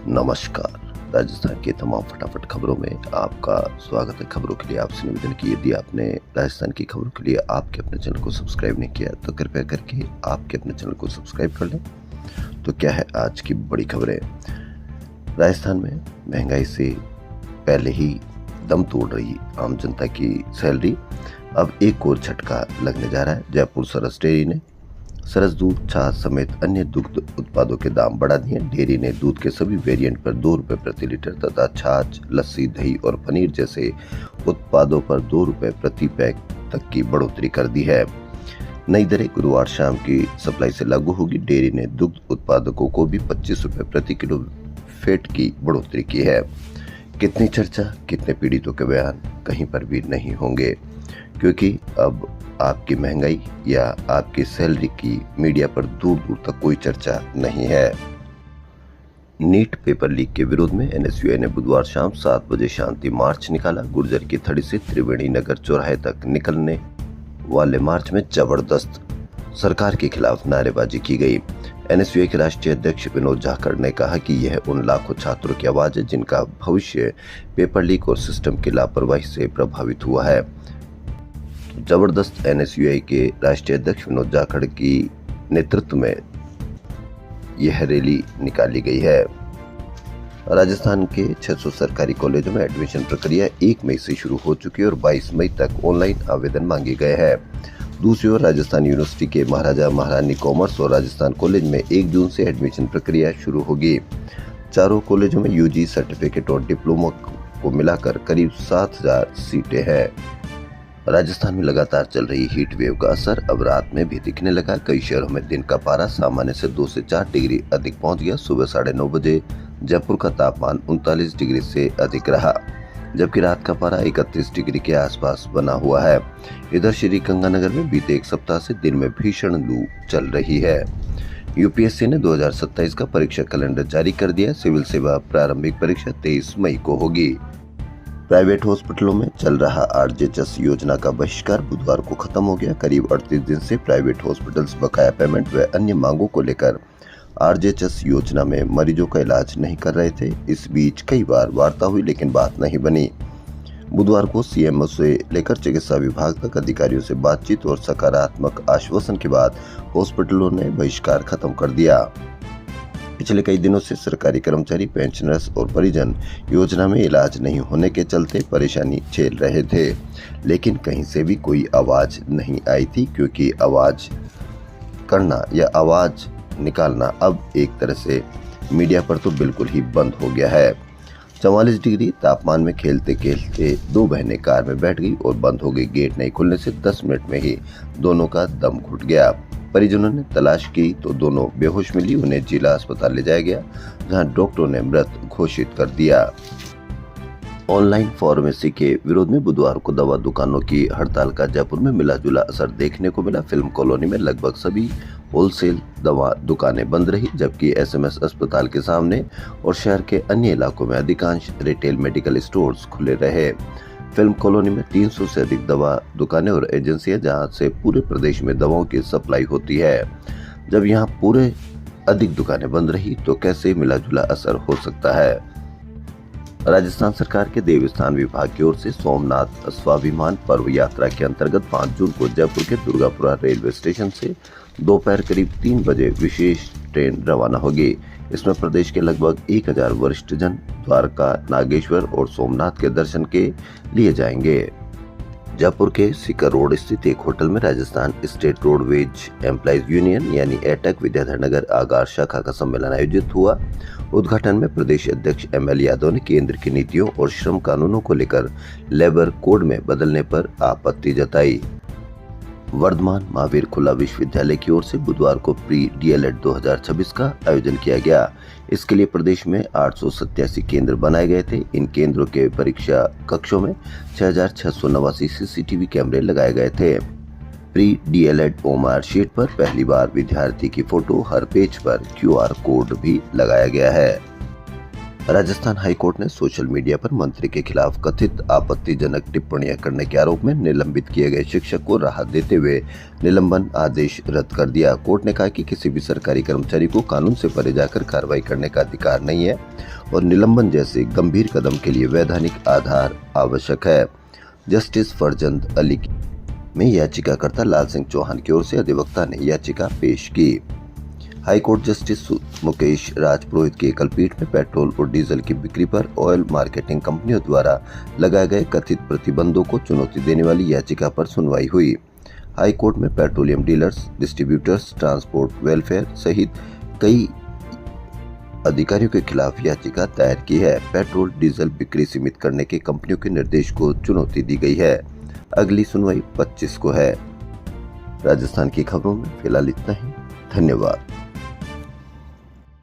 नमस्कार। राजस्थान की तमाम फटाफट खबरों में आपका स्वागत है। खबरों के लिए आपसे निवेदन की यदि आपने राजस्थान की खबरों के लिए आपके अपने चैनल को सब्सक्राइब नहीं किया तो कृपया करके आपके अपने चैनल को सब्सक्राइब कर लें। तो क्या है आज की बड़ी खबरें। राजस्थान में महंगाई से पहले ही दम तोड़ रही आम जनता की सैलरी अब एक और झटका लगने जा रहा है। जयपुर सरस डेयरी ने सरस दूध, छाछ समेत अन्य दुग्ध उत्पादों के दाम बढ़ा दिए। डेयरी ने दूध के सभी वेरिएंट पर 2 रुपए प्रति लीटर तथा छाछ, लस्सी, दही और पनीर जैसे उत्पादों पर 2 रुपए प्रति पैक तक की बढ़ोतरी कर दी है। नई दरें गुरुवार शाम की सप्लाई से लागू होगी। डेयरी ने दुग्ध उत्पादकों को भी 25 रुपए प्रति किलो फैट की बढ़ोतरी की है। कितनी चर्चा, कितने पीड़ितों के बयान कहीं पर भी नहीं होंगे, क्योंकि अब आपकी महंगाई या आपकी सैलरी की मीडिया पर दूर दूर तक कोई चर्चा नहीं है। नीट पेपर लीक के विरोध में एनएसयूआई ने बुधवार शाम 7 बजे शांति मार्च निकाला। गुर्जर की थड़ी से त्रिवेणी नगर चौराहे तक निकलने वाले मार्च में जबरदस्त सरकार के खिलाफ नारेबाजी की गई। एनएसयूआई के राष्ट्रीय अध्यक्ष विनोद जाखड़ ने कहा कि यह उन लाखों छात्रों की आवाज है जिनका भविष्य पेपर लीक और सिस्टम की लापरवाही से प्रभावित हुआ है। जबरदस्त एनएसयूआई के राष्ट्रीय अध्यक्ष विनोद जाखड़ की नेतृत्व में यह रैली निकाली गई है। राजस्थान के 600 सरकारी कॉलेजों में एडमिशन प्रक्रिया 1 मई से शुरू हो चुकी है और 22 मई तक ऑनलाइन आवेदन मांगे गए हैं। दूसरी ओर राजस्थान यूनिवर्सिटी के महाराजा महारानी कॉमर्स और राजस्थान कॉलेज में 1 जून से एडमिशन प्रक्रिया शुरू होगी। चारों कॉलेजों में यूजी सर्टिफिकेट और डिप्लोमा को मिलाकर करीब 7,000 सीटें हैं। राजस्थान में लगातार चल रही हीट वेव का असर अब रात में भी दिखने लगा। कई शहरों में दिन का पारा सामान्य से 2 से 4 डिग्री अधिक पहुंच गया। सुबह 9:30 बजे जयपुर का तापमान 39 डिग्री से अधिक रहा, जबकि रात का पारा 31 डिग्री के आसपास बना हुआ है। इधर श्री गंगानगर में बीते एक सप्ताह से दिन में भीषण लू चल रही है। यूपीएससी ने 2027 का परीक्षा कैलेंडर जारी कर दिया। सिविल सेवा प्रारंभिक परीक्षा 23 मई को होगी। प्राइवेट हॉस्पिटलों में चल रहा आरजेएचएस योजना का बहिष्कार बुधवार को खत्म हो गया। करीब 38 दिन से प्राइवेट हॉस्पिटल्स बकाया पेमेंट व अन्य मांगों को लेकर आरजेएचएस योजना में मरीजों का इलाज नहीं कर रहे थे। इस बीच कई बार वार्ता हुई लेकिन बात नहीं बनी। बुधवार को सीएमओ से लेकर चिकित्सा विभाग तक अधिकारियों से बातचीत और सकारात्मक आश्वासन के बाद हॉस्पिटलों ने बहिष्कार खत्म कर दिया। पिछले कई दिनों से सरकारी कर्मचारी, पेंशनर्स और परिजन योजना में इलाज नहीं होने के चलते परेशानी झेल रहे थे, लेकिन कहीं से भी कोई आवाज नहीं आई थी, क्योंकि आवाज करना या आवाज निकालना अब एक तरह से मीडिया पर तो बिल्कुल ही बंद हो गया है। 44 डिग्री तापमान में खेलते खेलते 2 बहनें कार में बैठ गई और बंद हो गई। गेट नहीं खुलने से 10 मिनट में ही दोनों का दम घुट गया। परिजनों ने तलाश की तो दोनों बेहोश मिली। उन्हें जिला अस्पताल ले जाया गया, जहां डॉक्टरों ने मृत घोषित कर दिया। ऑनलाइन फार्मेसी के विरोध में बुधवार को दवा दुकानों की हड़ताल का जयपुर में मिला जुला असर देखने को मिला। फिल्म कॉलोनी में लगभग सभी होलसेल दवा दुकानें बंद रही, जबकि एसएमएस अस्पताल के सामने और शहर के अन्य इलाकों में अधिकांश रिटेल मेडिकल स्टोर्स खुले रहे। फिल्म कॉलोनी में 300 से अधिक दवा दुकानें और एजेंसियां, जहां से पूरे प्रदेश में दवाओं की सप्लाई होती है। जब यहां पूरे अधिक दुकानें बंद रही तो कैसे मिला जुला असर हो सकता है। राजस्थान सरकार के देवस्थान विभाग की ओर से सोमनाथ स्वाभिमान पर्व यात्रा के अंतर्गत 5 जून को जयपुर के दुर्गापुरा रेलवे स्टेशन से दोपहर करीब 3 बजे विशेष ट्रेन रवाना होगी। इसमें प्रदेश के लगभग 1000 वरिष्ठ जन द्वारका, नागेश्वर और सोमनाथ के दर्शन के लिए जाएंगे। जयपुर के सीकर रोड स्थित एक होटल में Rajasthan state roadways employees union यानी एटक विद्याधर नगर आगार शाखा का सम्मेलन आयोजित हुआ। उद्घाटन में प्रदेश अध्यक्ष एमएल यादव ने केंद्र की नीतियों और श्रम कानूनों को लेकर लेबर कोड में बदलने पर आपत्ति जताई। वर्धमान महावीर खुला विश्वविद्यालय की ओर से बुधवार को प्री डीएलएड 2026 का आयोजन किया गया। इसके लिए प्रदेश में 887 केंद्र बनाए गए थे। इन केंद्रों के परीक्षा कक्षों में 6,689 सीसीटीवी कैमरे लगाए गए थे। प्री डीएलएड ओएमआर शीट पर पहली बार विद्यार्थी की फोटो, हर पेज पर क्यूआर कोड भी लगाया गया है। राजस्थान हाईकोर्ट ने सोशल मीडिया पर मंत्री के खिलाफ कथित आपत्तिजनक टिप्पणियां करने के आरोप में निलंबित किए गए शिक्षक को राहत देते हुए निलंबन आदेश रद्द कर दिया। कोर्ट ने कहा कि किसी भी सरकारी कर्मचारी को कानून से परे जाकर कार्रवाई करने का अधिकार नहीं है और निलंबन जैसे गंभीर कदम के लिए वैधानिक आधार आवश्यक है। जस्टिस फरजंद अली में याचिकाकर्ता लाल सिंह चौहान की ओर से अधिवक्ता ने याचिका पेश की। हाईकोर्ट जस्टिस मुकेश राजपुरोहित की एकल पीठ में पेट्रोल और डीजल की बिक्री पर ऑयल मार्केटिंग कंपनियों द्वारा लगाए गए कथित प्रतिबंधों को चुनौती देने वाली याचिका पर सुनवाई हुई। हाईकोर्ट में petroleum dealers, distributors, transport welfare सहित कई अधिकारियों के खिलाफ याचिका दायर की है। पेट्रोल डीजल बिक्री सीमित करने के कंपनियों के निर्देश को चुनौती दी गई है। अगली सुनवाई 25 को है। राजस्थान की खबरों में फिलहाल इतना ही। धन्यवाद।